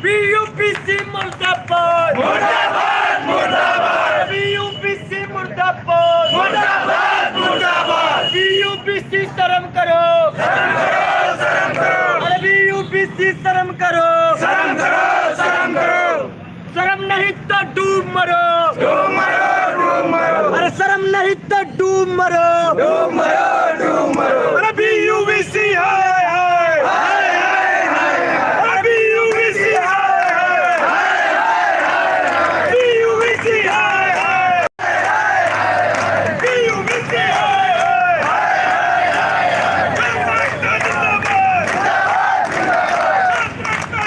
बीयूपीसी मुर्दाबाद मुर्दाबाद मुर्दाबाद, बीयूपीसी मुर्दाबाद मुर्दाबाद मुर्दाबाद, बीयूपीसी शर्म करो शर्म करो शर्म करो, अरे बीयूपीसी शर्म करो शर्म करो शर्म करो, शर्म नहीं तो डूब मरो डूब मरो डूब मरो, अरे शर्म नहीं तो डूब मरो डूब मरो डूब मरो, अरे बीयूपीसी हाय हाय हाय हाय हाय, अरे बीयूपीसी हाय हाय हाय हाय, बीयूपीसी हाय हाय हाय हाय, बीयूपीसी हाय हाय हाय हाय,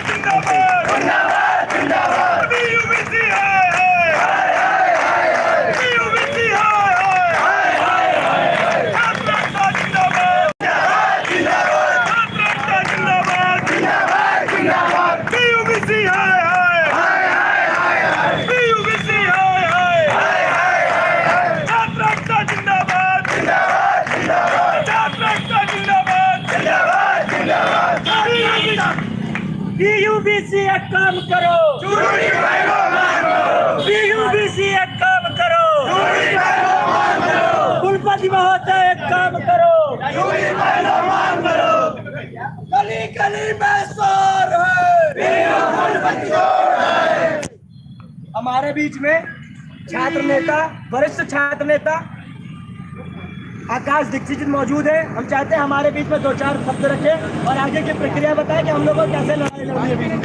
जिंदाबाद जिंदाबाद जिंदाबाद जिंदाबाद जिंदाबाद, बीयूपीसी हाय हाय हाय हाय, बीयूपीसी हाय हाय हाय हाय, जिंदाबाद जिंदाबाद जिंदाबाद जिंदाबाद जिंदाबाद, बीयूपीसी हाय हाय हाय हाय, बीयूपीसी हाय हाय हाय हाय, जिंदाबाद जिंदाबाद जिंदाबाद जिंदाबाद जिंदाबाद, बीयूपीसी एक काम करो चूड़ी पहनो मांगो, बीयूपीसी एक काम करो चूड़ी पहनो मांगो, कुलपति महोदय एक काम करो चूड़ी पहनो मांगो, गली गली में शोर है। हमारे बीच में छात्र नेता, वरिष्ठ छात्र नेता आकाश दीक्षित मौजूद है। हम चाहते हैं हमारे बीच में 2-4 शब्द रखें और आगे की प्रक्रिया बताएं कि हम लोगों को कैसे लड़ाई लड़नी है।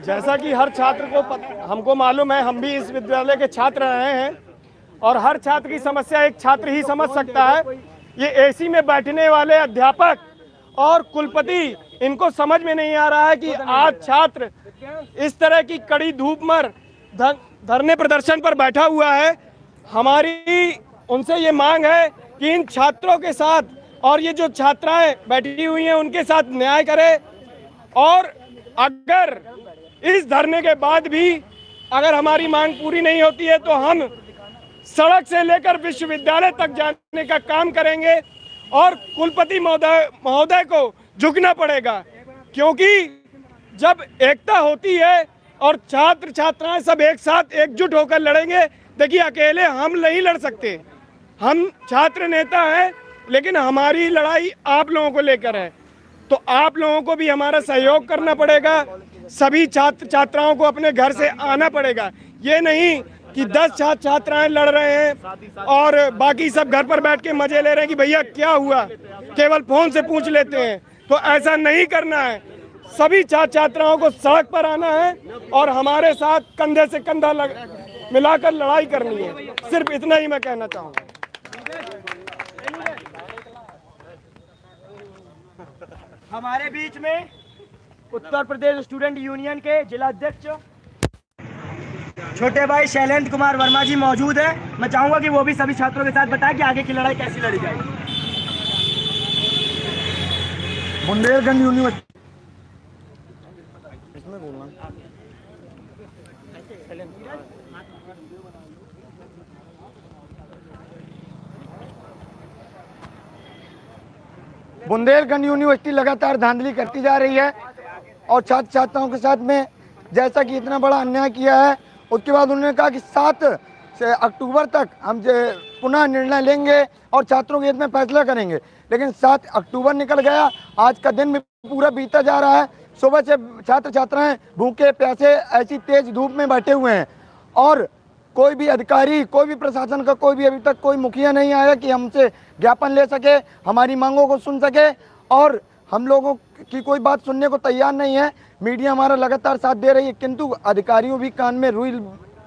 जैसा कि हर छात्र को हमको मालूम है, हम भी इस विद्यालय के छात्र रहे हैं और हर छात्र की समस्या एक छात्र ही समझ सकता है। ये एसी में बैठने वाले अध्यापक और कुलपति, इनको समझ में नहीं आ रहा है कि आज छात्र इस तरह की कड़ी धूप में धरने प्रदर्शन पर बैठा हुआ है। हमारी उनसे ये मांग है कि इन छात्रों के साथ और ये जो छात्राएं बैठी हुई हैं उनके साथ न्याय करे, और अगर इस धरने के बाद भी अगर हमारी मांग पूरी नहीं होती है तो हम सड़क से लेकर विश्वविद्यालय तक जाने का काम करेंगे और कुलपति महोदय को झुकना पड़ेगा, क्योंकि जब एकता होती है और छात्र छात्राएं सब एक साथ एकजुट होकर लड़ेंगे। देखिए, अकेले हम नहीं लड़ सकते, हम छात्र नेता हैं, लेकिन हमारी लड़ाई आप लोगों को लेकर है, तो आप लोगों को भी हमारा सहयोग करना पड़ेगा। सभी छात्र छात्राओं को अपने घर से आना पड़ेगा। ये नहीं कि 10 छात्र छात्राएं लड़ रहे हैं और बाकी सब घर पर बैठ के मजे ले रहे हैं कि भैया क्या हुआ, केवल फोन से पूछ लेते हैं। तो ऐसा नहीं करना है, सभी छात्र छात्राओं को सड़क पर आना है और हमारे साथ कंधे से कंधा मिलाकर लड़ाई करनी है। सिर्फ इतना ही मैं कहना चाहूँगा। हमारे बीच में उत्तर प्रदेश स्टूडेंट यूनियन के जिला अध्यक्ष छोटे भाई शैलेंद्र कुमार वर्मा जी मौजूद है। मैं चाहूंगा कि वो भी सभी छात्रों के साथ बताएं कि आगे की लड़ाई कैसी लड़ी जाएगी। बुंदेलखंड यूनिवर्सिटी बुंदेलखंड यूनिवर्सिटी लगातार धांधली करती जा रही है और छात्र छात्राओं के साथ में जैसा कि इतना बड़ा अन्याय किया है, उसके बाद उन्होंने कहा कि 7 अक्टूबर तक हम पुनः निर्णय लेंगे और छात्रों के हित में फैसला करेंगे। लेकिन 7 अक्टूबर निकल गया, आज का दिन भी पूरा बीता जा रहा है। सुबह से छात्र छात्राएं भूखे प्यासे ऐसी तेज धूप में बैठे हुए हैं और कोई भी अधिकारी, कोई भी प्रशासन का कोई भी अभी तक कोई मुखिया नहीं आया कि हमसे ज्ञापन ले सके, हमारी मांगों को सुन सके, और हम लोगों की कोई बात सुनने को तैयार नहीं है। मीडिया हमारा लगातार साथ दे रही है, किंतु अधिकारियों भी कान में रुई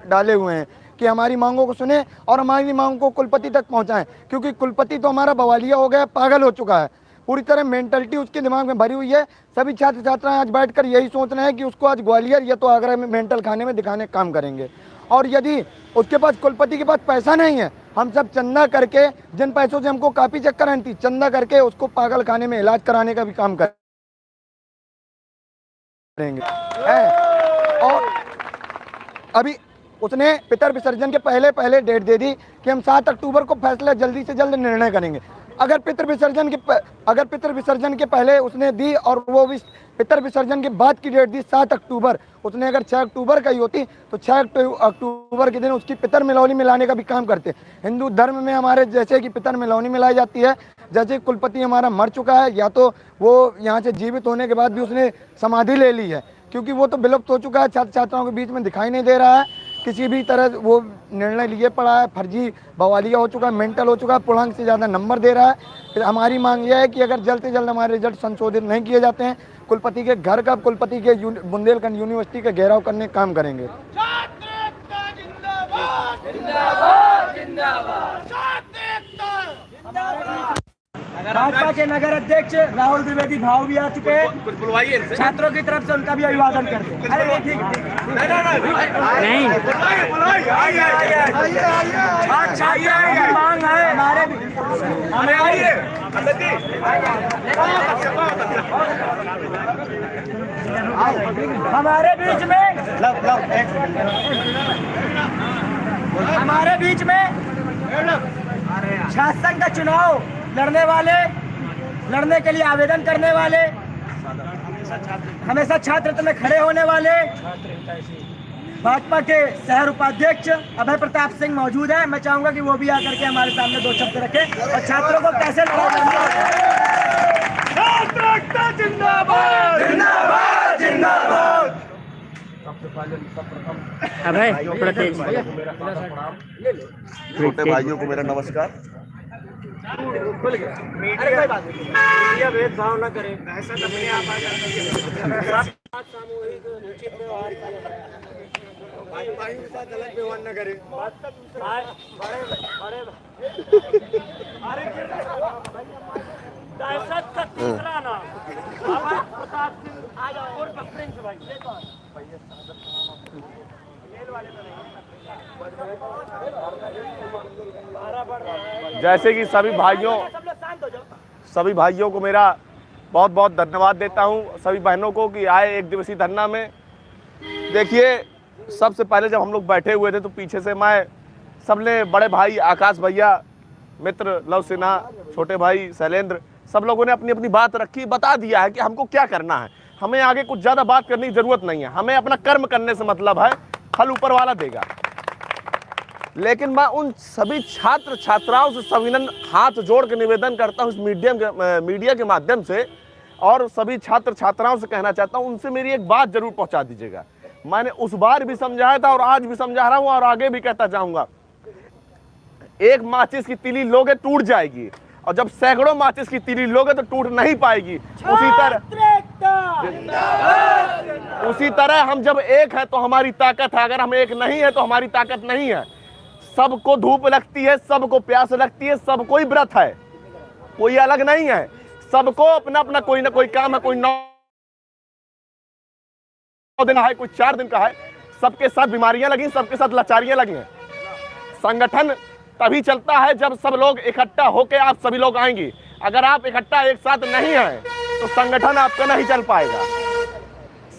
डाले हुए हैं कि हमारी मांगों को सुने और हमारी मांगों को कुलपति तक पहुंचाएं, क्योंकि कुलपति तो हमारा बवालिया हो गया, पागल हो चुका है, पूरी तरह मेंटलिटी उसके दिमाग में भरी हुई है। सभी छात्र छात्राएं आज बैठकर यही सोच रहे हैं कि उसको आज ग्वालियर या तो आगरा में मेंटल खाने में दिखाने का काम करेंगे, और यदि उसके पास कुलपति के पास पैसा नहीं है, हम सब चंदा करके, जिन पैसों से हमको कापी चेक करानी थी, चंदा करके उसको पागल खाने में इलाज कराने का भी काम करेंगे। और अभी उसने पितर विसर्जन के पहले डेट दे दी कि हम 7 अक्टूबर को फैसला जल्दी से जल्द निर्णय करेंगे। अगर पितर विसर्जन के पहले उसने दी और वो भी पितर विसर्जन के बाद की डेट दी 7 अक्टूबर, उसने अगर 6 अक्टूबर का ही होती तो 6 अक्टूबर के दिन उसकी पितर मिलौनी मिलाने का भी काम करते। हिंदू धर्म में हमारे जैसे कि पितर मिलौनी मिलाई जाती है, जैसे कुलपति हमारा मर चुका है या तो वो यहाँ से जीवित होने के बाद भी उसने समाधि ले ली है, क्योंकि वो तो विलुप्त हो चुका है, छात्र छात्राओं के बीच में दिखाई नहीं दे रहा है, किसी भी तरह वो निर्णय लिए पड़ा है, फर्जी बवालिया हो चुका है, मेंटल हो चुका है, पूर्णांक से ज़्यादा नंबर दे रहा है। फिर हमारी मांग यह है कि अगर जल्द से जल्द हमारे रिजल्ट संशोधित नहीं किए जाते हैं, कुलपति के घर का, कुलपति के बुंदेलखंड यूनिवर्सिटी का घेराव करने का काम करेंगे। भाजपा के नगर अध्यक्ष राहुल द्विवेदी भाव भी आ चुके हैं, छात्रों की तरफ से उनका भी अभिवादन करते हैं। अरे ठीक नहीं, मांग है हमारे बीच में शासन का चुनाव लड़ने के लिए आवेदन करने वाले, हमेशा छात्र में खड़े होने वाले भाजपा के शहर उपाध्यक्ष अभय प्रताप सिंह मौजूद है। मैं चाहूंगा कि वो भी आकर के हमारे सामने 2 शब्द रखें और छात्रों को कैसे लड़ाई लड़नी है। अभय छोटे भाइयों को मेरा नमस्कार। मीडिया भेदभाव न करे, ऐसा अपने आप आ जाता है। सामूहिक उचित व्यवहार भाइयों के साथ गलत व्यवहार न करे। दहशत का तीसरा नाम अभय प्रताप सिंह आज और प्रिंस भाई जैसे कि सभी भाइयों को मेरा बहुत बहुत धन्यवाद देता हूं, सभी बहनों को कि आए 1 दिवसीय धरना में। देखिए, सबसे पहले जब हम लोग बैठे हुए थे तो पीछे से मैं सबने, बड़े भाई आकाश भैया, मित्र लव सिन्हा, छोटे भाई शैलेंद्र, सब लोगों ने अपनी अपनी बात रखी, बता दिया है कि हमको क्या करना है। हमें आगे कुछ ज़्यादा बात करने की ज़रूरत नहीं है, हमें अपना कर्म करने से मतलब है, फल ऊपर वाला देगा। लेकिन मैं उन सभी छात्र छात्राओं से सविनम्र हाथ जोड़ के निवेदन करता हूँ इस मीडिया के माध्यम से, और सभी छात्र छात्राओं से कहना चाहता हूँ, उनसे मेरी एक बात जरूर पहुँचा दीजिएगा। मैंने उस बार भी समझाया था और आज भी समझा रहा हूँ और आगे भी कहता जाऊँगा। एक माचिस की तीली लोगे टूट जाएगी, और जब सैकड़ों माचिस की तीली लोगे तो टूट नहीं पाएगी। उसी तरह हम जब एक है तो हमारी ताकत है, अगर हम एक नहीं है तो हमारी ताकत नहीं है। सबको धूप लगती है, सबको प्यास लगती है, सबको ही व्रत है, कोई अलग नहीं है। सबको अपना अपना कोई ना कोई काम है, कोई 9 दिन है, कोई 4 दिन का है। सबके साथ बीमारियां लगी, सबके साथ लाचारियां लगी हैं। संगठन तभी चलता है जब सब लोग इकट्ठा होकर आप सभी लोग आएंगे। अगर आप इकट्ठा एक साथ नहीं आए तो संगठन आपका नहीं चल पाएगा।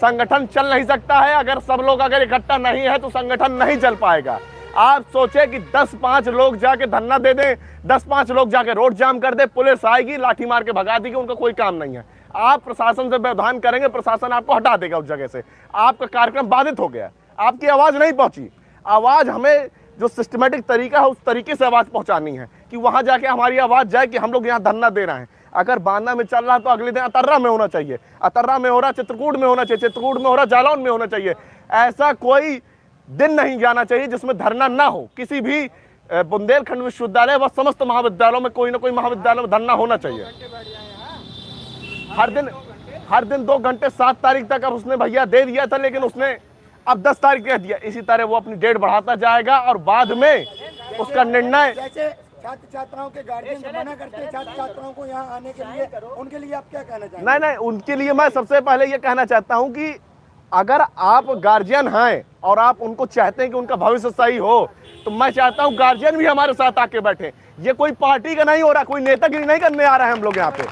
संगठन चल नहीं सकता है अगर सब लोग अगर इकट्ठा नहीं है तो संगठन नहीं चल पाएगा। आप सोचे कि 10-5 लोग जाके धरना दे दें, 10-5 लोग जाके रोड जाम कर दे, पुलिस आएगी लाठी मार के भगा देगी, उनका कोई काम नहीं है। आप प्रशासन से व्यवधान करेंगे, प्रशासन आपको हटा देगा उस जगह से। आपका कार्यक्रम बाधित हो गया, आपकी आवाज नहीं पहुंची। आवाज हमें जो सिस्टमेटिक तरीका है उस तरीके से आवाज पहुंचानी है कि वहां जाके हमारी आवाज जाए कि हम लोग यहाँ धरना दे रहे हैं। अगर बांदा में चल रहा तो अगले दिन अतर्रा में होना चाहिए, अतर्रा में हो रहा चित्रकूट में होना चाहिए, चित्रकूट में हो रहा जालौन में होना चाहिए। ऐसा कोई दिन नहीं जाना चाहिए जिसमें धरना ना हो। किसी भी बुंदेलखंड विश्वविद्यालय व समस्त महाविद्यालयों में कोई ना कोई महाविद्यालय में धरना होना चाहिए। हर दिन 2 घंटे 7 तारीख तक अब उसने भैया दे दिया था, लेकिन उसने अब 10 तारीख कह दिया। इसी तरह वो अपनी डेट बढ़ाता जाएगा और बाद में उसका निर्णय। जैसे छात्र छात्राओं के गार्जियन मना करते हैं छात्र छात्राओं को यहाँ आने के लिए, उनके लिए आप क्या कहना चाहेंगे? नहीं, उनके लिए मैं सबसे पहले ये कहना चाहता हूँ कि अगर आप गार्जियन हैं और आप उनको चाहते हैं कि उनका भविष्य सही हो, तो मैं चाहता हूँ गार्जियन भी हमारे साथ आके बैठे। ये कोई पार्टी का नहीं हो रहा, कोई नेतागिरी नहीं करने आ रहा है हम लोग यहाँ पे।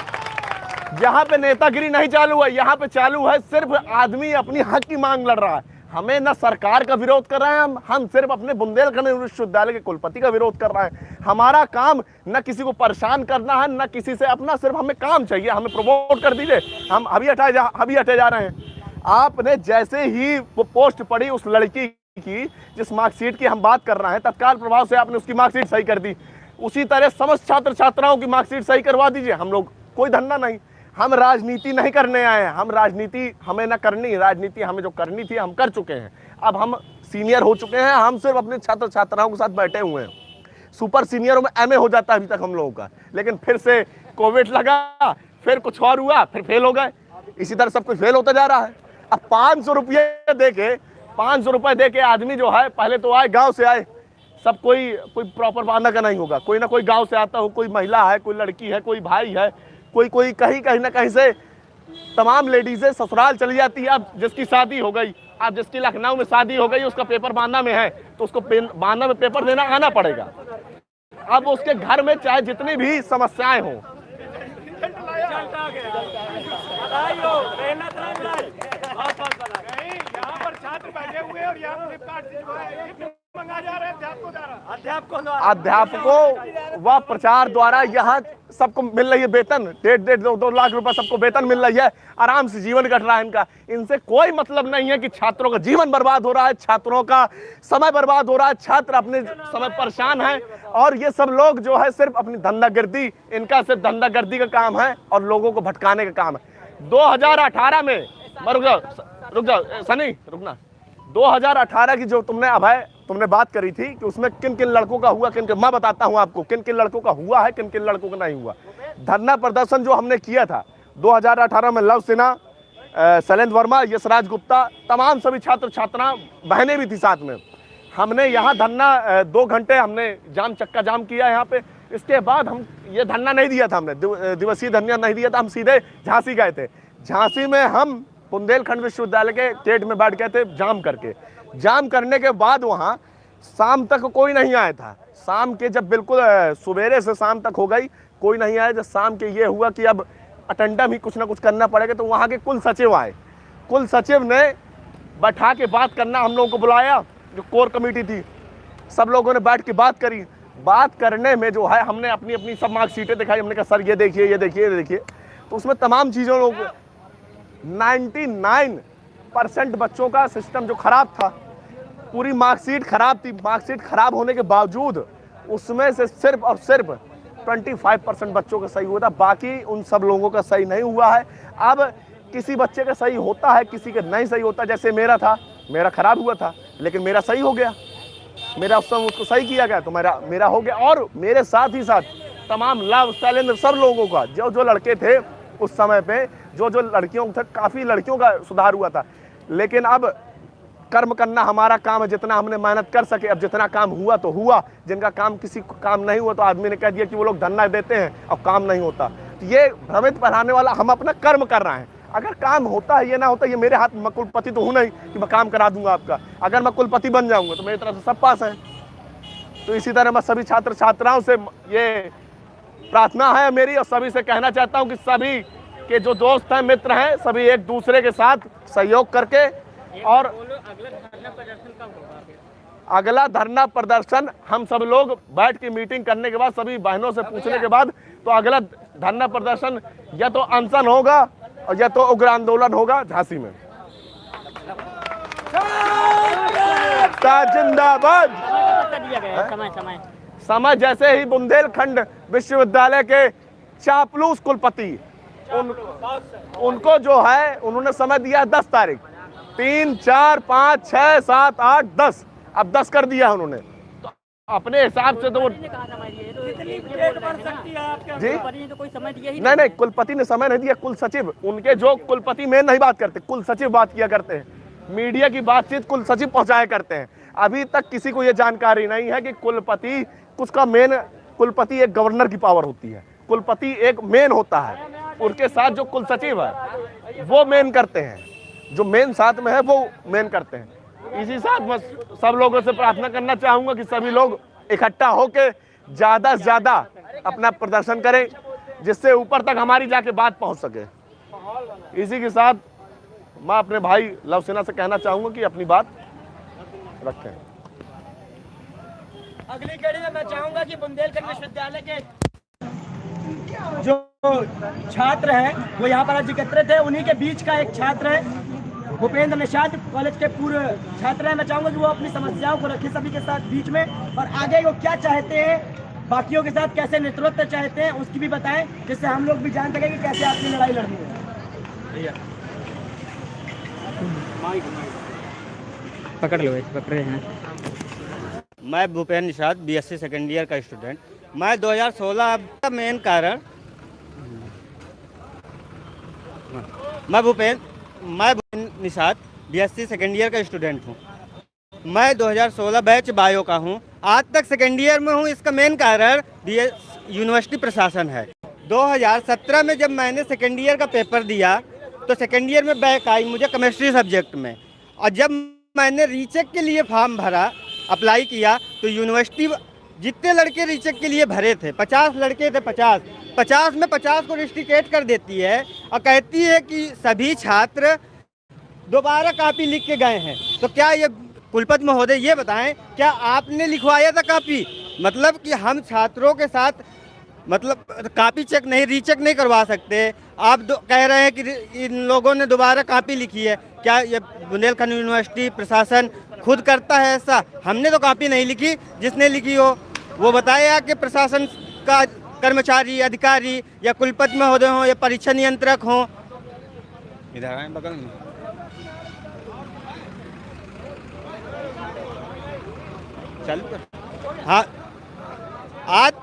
यहाँ पे नेतागिरी नहीं चालू है, यहाँ पे चालू है सिर्फ आदमी अपनी हक की मांग लड़ रहा है। हमें न सरकार का विरोध कर रहे हैं, हम सिर्फ अपने बुंदेलखंड विश्वविद्यालय के कुलपति का विरोध कर रहे हैं। हमारा काम न किसी को परेशान करना है, न किसी से अपना, सिर्फ हमें काम चाहिए, हमें प्रमोट कर दीजिए, हम अभी हटे जा रहे हैं। आपने जैसे ही वो पोस्ट पढ़ी उस लड़की की जिस मार्कशीट की हम बात कर रहे हैं, तत्काल प्रभाव से आपने उसकी मार्कशीट सही कर दी। उसी तरह समस्त छात्र छात्राओं की मार्कशीट सही करवा दीजिए। हम लोग कोई धंधा नहीं, हम राजनीति नहीं करने आए हैं, हम राजनीति हमें ना करनी, राजनीति हमें जो करनी थी हम कर चुके हैं। अब हम सीनियर हो चुके हैं, हम सिर्फ अपने छात्र छात्राओं के साथ बैठे हुए हैं। सुपर सीनियरों में एमए हो जाता है अभी तक हम लोगों का, लेकिन फिर से कोविड लगा, फिर कुछ और हुआ, फिर फेल हो गए। इसी तरह सब कुछ फेल होता जा रहा है। अब 500 रुपये दे के आदमी जो है, पहले तो आए गाँव से आए, सब कोई प्रॉपर बांधा का नहीं होगा, कोई ना कोई गाँव से आता हो, कोई महिला है, कोई लड़की है, कोई भाई है, कोई कहीं ना कहीं से तमाम लेडीजें ससुराल चली जाती है। अब जिसकी शादी हो गई, अब जिसकी लखनऊ में शादी हो गई, उसका पेपर बांदा में है, तो उसको बांदा में पेपर देना आना पड़ेगा। अब उसके घर में चाहे जितनी भी समस्याएं हों, यहाँ पर छात्र बैठे हुए और यहाँ फ्लिपकार्ट से जो है मंगा जा रहे हैं अध्यापकों व प्रचार द्वारा यहाँ सबको मिल रही है वेतन, 1.5-2 लाख रुपए सबको वेतन मिल रही है, आराम से जीवन कट रहा है इनका। इनसे कोई मतलब नहीं है कि छात्रों का जीवन बर्बाद हो रहा है, छात्रों का समय बर्बाद हो रहा है, छात्र अपने समय परेशान हैं। और ये सब लोग जो है सिर्फ अपनी धंधागिर्दी, इनका सिर्फ धंधागिर्दी का काम है और लोगों को भटकाने का काम है। 2018 में रुक जाओ सनी, रुकना। 2018 की जो तुमने बात करी थी कि उसमें किन किन लड़कों का हुआ, मैं बताता हूं आपको किन किन लड़कों का हुआ है, किन किन लड़कों का नहीं हुआ। धरना प्रदर्शन जो हमने किया था 2018 में, लव सिन्हा, शैलेंद्र वर्मा, यशराज गुप्ता, तमाम सभी छात्र छात्रा बहनें भी थी साथ में। हमने यहाँ धरना 2 घंटे हमने चक्का जाम किया यहाँ पे। इसके बाद हम ये धरना नहीं दिया था, हमने दिवसीय धरना नहीं दिया था, हम सीधे झांसी गए थे। झांसी में हम बुंदेलखंड विश्वविद्यालय के गेट में बैठ गए थे जाम करने के बाद वहाँ शाम तक कोई नहीं आया था। शाम के जब बिल्कुल सवेरे से शाम तक हो गई, कोई नहीं आया। जब शाम के ये हुआ कि अब अटेंडम ही कुछ ना कुछ करना पड़ेगा, तो वहाँ के कुल सचिव आए। कुल सचिव ने बैठा के बात करना हम लोगों को बुलाया, जो कोर कमेटी थी, सब लोगों ने बैठ के बात करी। बात करने में जो है हमने अपनी अपनी सब मार्कशीटें दिखाई। हमने कहा सर ये देखिए, तो उसमें तमाम चीज़ों लोग 99% बच्चों का सिस्टम जो खराब था, पूरी मार्कशीट खराब थी। मार्कशीट खराब होने के बावजूद उसमें से सिर्फ और सिर्फ 25% बच्चों का सही हुआ था, बाकी उन सब लोगों का सही नहीं हुआ है। अब किसी बच्चे का सही होता है, किसी का नहीं सही होता। जैसे मेरा था, मेरा खराब हुआ था, लेकिन मेरा सही हो गया, मेरा उस समय उसको सही किया गया, तो मेरा हो गया। और मेरे साथ ही साथ तमाम लव शैलेंद्र सब लोगों का, जो लड़के थे उस समय पे, जो लड़कियों थे, काफ़ी लड़कियों का सुधार हुआ था। लेकिन अब कर्म करना हमारा काम है, जितना हमने मेहनत कर सके। अब जितना काम हुआ तो हुआ, जिनका काम किसी को काम नहीं हुआ तो आदमी ने कह दिया कि वो लोग धरना देते हैं और काम नहीं होता। तो ये भ्रमित बढ़ाने वाला, हम अपना कर्म कर रहे हैं। अगर काम होता है, ये ना होता, ये मेरे हाथ में, कुलपति तो हूँ नहीं कि मैं काम करा दूंगा आपका। अगर मैं कुलपति बन जाऊंगा तो मेरी तरफ से सब पास हैं। तो इसी तरह मैं सभी छात्र छात्राओं से ये प्रार्थना है मेरी, और सभी से कहना चाहता हूँ कि सभी के जो दोस्त हैं, मित्र हैं, सभी एक दूसरे के साथ सहयोग करके, और अगला धरना प्रदर्शन हम सब लोग बैठ के मीटिंग करने के बाद, सभी बहनों से पूछने के बाद, तो अगला धरना प्रदर्शन या तो अनशन होगा और या तो उग्र आंदोलन होगा झांसी में। जिंदाबाद। समय जैसे ही बुंदेलखंड विश्वविद्यालय के चापलूस कुलपति, उनको जो है उन्होंने समय दिया 10 तारीख, 3, 4, 5, 6, 7, 8, 10, अब 10 कर दिया उन्होंने। तो अपने हिसाब से तो वो जी नहीं, कुलपति ने समय नहीं दिया, कुल सचिव, उनके जो कुलपति में नहीं बात करते, कुल सचिव बात किया करते हैं। मीडिया की बातचीत कुल सचिव पहुंचाया करते हैं। अभी तक किसी को ये जानकारी नहीं है कि कुलपति उसका मेन, कुलपति एक गवर्नर की पावर होती है, कुलपति एक मेन होता है, उनके साथ जो कुल सचिव है वो मेन करते हैं, जो मेन साथ में है वो मेन करते हैं। इसी साथ मैं सब लोगों से प्रार्थना करना चाहूंगा कि सभी लोग इकट्ठा होकर ज़्यादा से ज़्यादा अपना प्रदर्शन करें, जिससे ऊपर तक हमारी जाके बात पहुंच सके। इसी के साथ मैं अपने भाई लव सेना से कहना चाहूंगा कि अपनी बात रखें। अगली कड़ी में मैं चाहूंगा कि बुंदेलखंड विश्वविद्यालय के जो छात्र हैं वो यहाँ पर आज एकत्रित है। उन्हीं के बीच का एक छात्र है भूपेंद्र निषाद, कॉलेज के पूर्व छात्र हैं। मैं चाहूंगा कि वो अपनी समस्याओं को रखें सभी के साथ बीच में, और आगे वो क्या चाहते हैं, बाकियों के साथ कैसे नेतृत्व चाहते हैं उसकी भी बताएं, जिससे हम लोग भी जान सकें कि कैसे आपकी लड़ाई लड़नी है। पकड़ लो, पकड़ रहे हैं। मैं Bhupendra Nishad, BSc second year का स्टूडेंट। मैं 2016 का मेन कारण मैं Bhupendra Nishad, BSc second year का स्टूडेंट हूँ। मैं 2016 बैच बायो का हूँ, आज तक सेकेंड ईयर में हूँ। इसका मेन कारण यूनिवर्सिटी प्रशासन है। 2017 में जब मैंने सेकेंड ईयर का पेपर दिया तो सेकेंड ईयर में बैक आई मुझे केमिस्ट्री सब्जेक्ट में, और जब मैंने रीचेक के लिए फॉर्म भरा, अप्लाई किया, तो यूनिवर्सिटी जितने लड़के रीचेक के लिए भरे थे 50 लड़के थे, 50 में 50 को रिस्ट्रिकेट कर देती है और कहती है कि सभी छात्र दोबारा कॉपी लिख के गए हैं। तो क्या ये कुलपति महोदय ये बताएं, क्या आपने लिखवाया था कॉपी? मतलब कि हम छात्रों के साथ मतलब कॉपी चेक नहीं, रीचेक नहीं करवा सकते। आप कह रहे हैं कि इन लोगों ने दोबारा कॉपी लिखी है। क्या ये बुंदेलखंड यूनिवर्सिटी प्रशासन खुद करता है ऐसा? हमने तो कॉपी नहीं लिखी, जिसने लिखी हो वो बताया कि प्रशासन का कर्मचारी, अधिकारी या कुलपति महोदय हो या परीक्षा नियंत्रक हो। इधर आए बगल में। चल हाँ, आज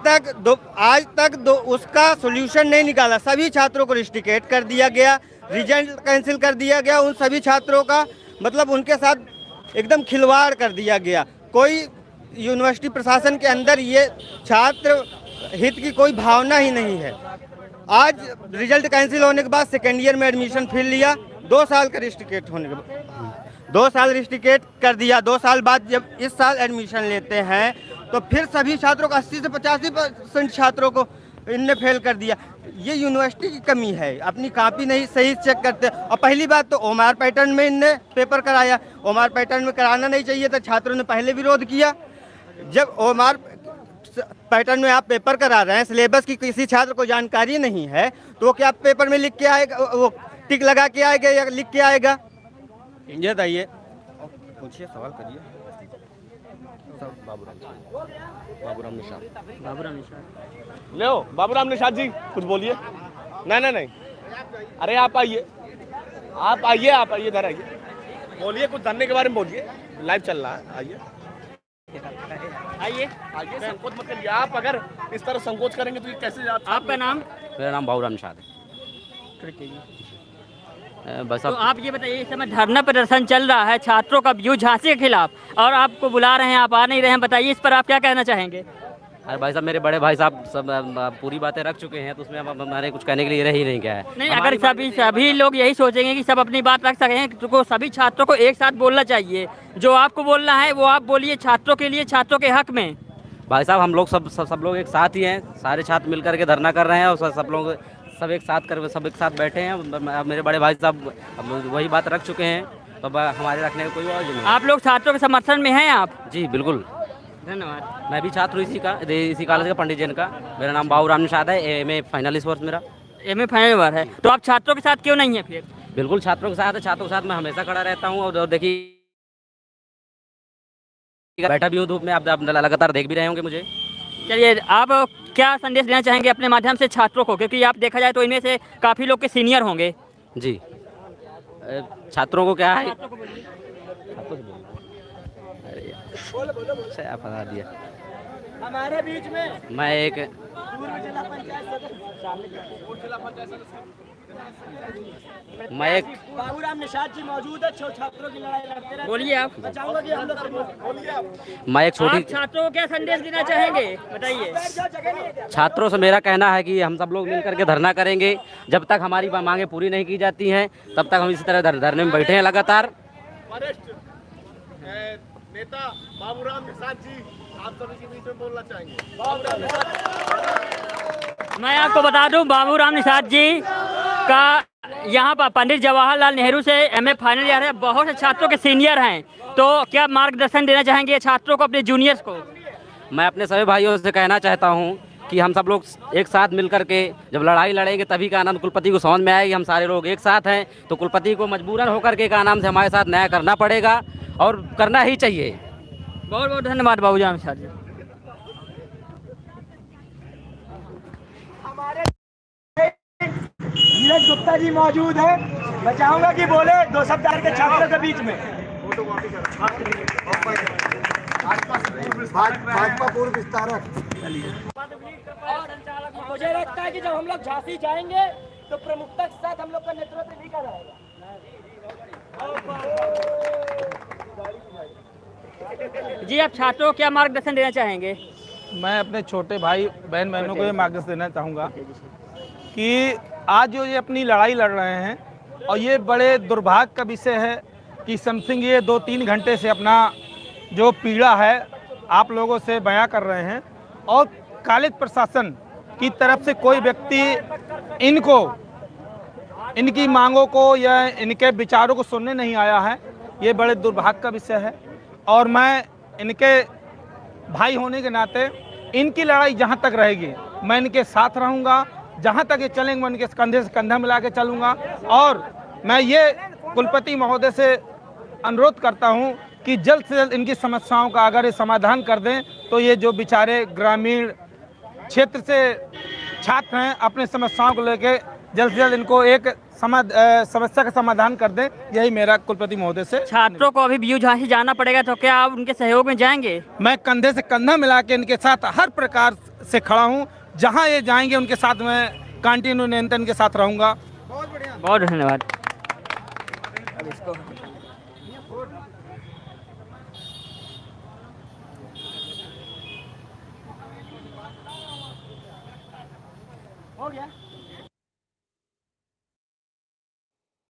तक उसका सॉल्यूशन नहीं निकाला। सभी छात्रों को रिस्ट्रिकेट कर दिया गया, रिजल्ट कैंसिल कर दिया गया उन सभी छात्रों का, मतलब उनके साथ एकदम खिलवाड़ कर दिया गया। कोई यूनिवर्सिटी प्रशासन के अंदर ये छात्र हित की कोई भावना ही नहीं है। आज रिजल्ट कैंसिल होने के बाद सेकेंड ईयर में एडमिशन फिर लिया, 2 साल का रिस्ट्रिकेट होने के बाद 2 साल रिस्ट्रिकेट कर दिया। 2 साल बाद जब इस साल एडमिशन लेते हैं तो फिर सभी छात्रों को 80 से 85% छात्रों को इनने फेल कर दिया। ये यूनिवर्सिटी की कमी है, अपनी कॉपी नहीं सही चेक करते। और पहली बात तो ओमार पैटर्न में इनने पेपर कराया, ओमार पैटर्न में कराना नहीं चाहिए था। छात्रों ने पहले विरोध किया। जब ओमार पैटर्न में आप पेपर करा रहे हैं, सिलेबस की किसी छात्र को जानकारी नहीं है, तो वो क्या पेपर में लिख के आएगा, वो टिक लगा के आएगा या लिख के आएगा? ये बताइए, पूछिए, सवाल करिए। बाबूराम निषाद ले हो, बाबूराम निषाद जी कुछ बोलिए। नहीं, अरे आप आइए, इधर आइए, बोलिए कुछ धरने के बारे में बोलिए, लाइव चल रहा है। आइए, संकोच मत करिए। आप अगर इस तरह संकोच करेंगे तो ये कैसे? आपका नाम? मेरा नाम बाबूराम निषाद है। बस तो आप ये बताइए, इस समय धरना प्रदर्शन चल रहा है छात्रों का व्यू झांसी के खिलाफ, और आपको बुला रहे हैं, आप आ नहीं रहे हैं, बताइए इस पर आप क्या कहना चाहेंगे? अरे भाई साहब, मेरे बड़े भाई साहब सब पूरी बातें रख चुके हैं, तो उसमें अब हमारे कुछ कहने के लिए रह ही नहीं गया है। नहीं, अगर सभी लोग यही सोचेंगे कि सब अपनी बात रख सकें, तो सभी छात्रों को एक साथ बोलना चाहिए। जो आपको बोलना है वो आप बोलिए, छात्रों के लिए, छात्रों के हक में। भाई साहब, हम लोग सब लोग एक साथ ही हैं, सारे छात्र मिल करके धरना कर रहे हैं, और सब लोग सब एक साथ बैठे हैं। मेरे बड़े भाई साहब वही बात रख चुके हैं, तो हमारे रखने का कोई और नहीं। आप लोग छात्रों के समर्थन में हैं आप? जी बिल्कुल, धन्यवाद। मैं भी छात्र हूँ इसी कॉलेज का, पंडित जैन का। मेरा नाम बाबूराम निषाद है, एमए फाइनल इस वर्ष मेरा। एमए फाइनल ईयर है, तो आप छात्रों के साथ क्यों नहीं है फिर? बिल्कुल छात्रों के साथ है, छात्रों के साथ मैं हमेशा खड़ा रहता हूँ। और देखिए, बैठा भी हूँ धूप में, आप लगातार देख भी रहे होंगे मुझे। चलिए, आप क्या संदेश देना चाहेंगे अपने माध्यम से छात्रों को, क्योंकि आप देखा जाए तो इनमें से काफ़ी लोग के सीनियर होंगे? जी, छात्रों को क्या है, अरे बता दिया। हमारे बीच में मैं एक बाबूराम निषाद जी मौजूद है, छात्रों की लड़ाई लड़ते रहे। बोलिए आप। मैं एक छोटी आप छात्रों को क्या संदेश देना चाहेंगे, बताइए। छात्रों से मेरा कहना है कि हम सब लोग मिल करके धरना करेंगे। जब तक हमारी मांगे पूरी नहीं की जाती हैं, तब तक हम इसी तरह धरने में बैठे हैं लगातार। वरिष्ठ नेता बाबूराम निषाद जी, आप सभी के बीच में बोलना चाहेंगे। मैं आपको बता दूं, बाबूराम निषाद जी का यहाँ पर पंडित जवाहरलाल नेहरू से एमए फाइनल ईयर है, बहुत से छात्रों के सीनियर हैं, तो क्या मार्गदर्शन देना चाहेंगे छात्रों को, अपने जूनियर्स को? मैं अपने सभी भाइयों से कहना चाहता हूँ कि हम सब लोग एक साथ मिल करके जब लड़ाई लड़ेंगे तभी का आनंद कुलपति को समझ में आएगी। हम सारे लोग एक साथ हैं, तो कुलपति को मजबूरन होकर के का नाम से हमारे साथ न्याय करना पड़ेगा और करना ही चाहिए। बहुत बहुत धन्यवाद बाबूजान मिश्रा जी। नीरज गुप्ता जी मौजूद है, मैं चाहूंगा कि बोले 2 शब्द के छात्रों के बीच में। भाजपा पूर्व विस्तारक। मुझे लगता है कि जब हम लोग झांसी जाएंगे तो प्रमुखता के साथ हम लोग का नेतृत्व नहीं कर रहेगा। जी, आप छात्रों को क्या मार्गदर्शन देना चाहेंगे? मैं अपने छोटे भाई बहन बहनों को ये मार्गदर्शन देना चाहूँगा कि आज जो ये अपनी लड़ाई लड़ रहे हैं, और ये बड़े दुर्भाग्य का विषय है कि समथिंग ये 2-3 घंटे से अपना जो पीड़ा है आप लोगों से बयां कर रहे हैं, और कॉलेज प्रशासन की तरफ से कोई व्यक्ति इनकी मांगों को या इनके विचारों को सुनने नहीं आया है। ये बड़े दुर्भाग्य का विषय है, और मैं इनके भाई होने के नाते इनकी लड़ाई जहाँ तक रहेगी मैं इनके साथ रहूँगा, जहाँ तक ये चलेंगे मैं इनके कंधे से कंधा मिला के चलूँगा। और मैं ये कुलपति महोदय से अनुरोध करता हूँ कि जल्द से जल्द इनकी समस्याओं का अगर ये समाधान कर दें तो ये जो बेचारे ग्रामीण क्षेत्र से छात्र हैं अपने समस्याओं को लेकर जल्द से जल्द इनको एक समस्या का समाधान कर दें, यही मेरा कुलपति महोदय से। छात्रों को अभी बीयू झांसी जाना पड़ेगा, तो क्या आप उनके सहयोग में जाएंगे? मैं कंधे से कंधा मिला के इनके साथ हर प्रकार से खड़ा हूँ, जहाँ ये जाएंगे उनके साथ मैं कंटिन्यू निरंतर के साथ रहूँगा। बहुत धन्यवाद। हो गया।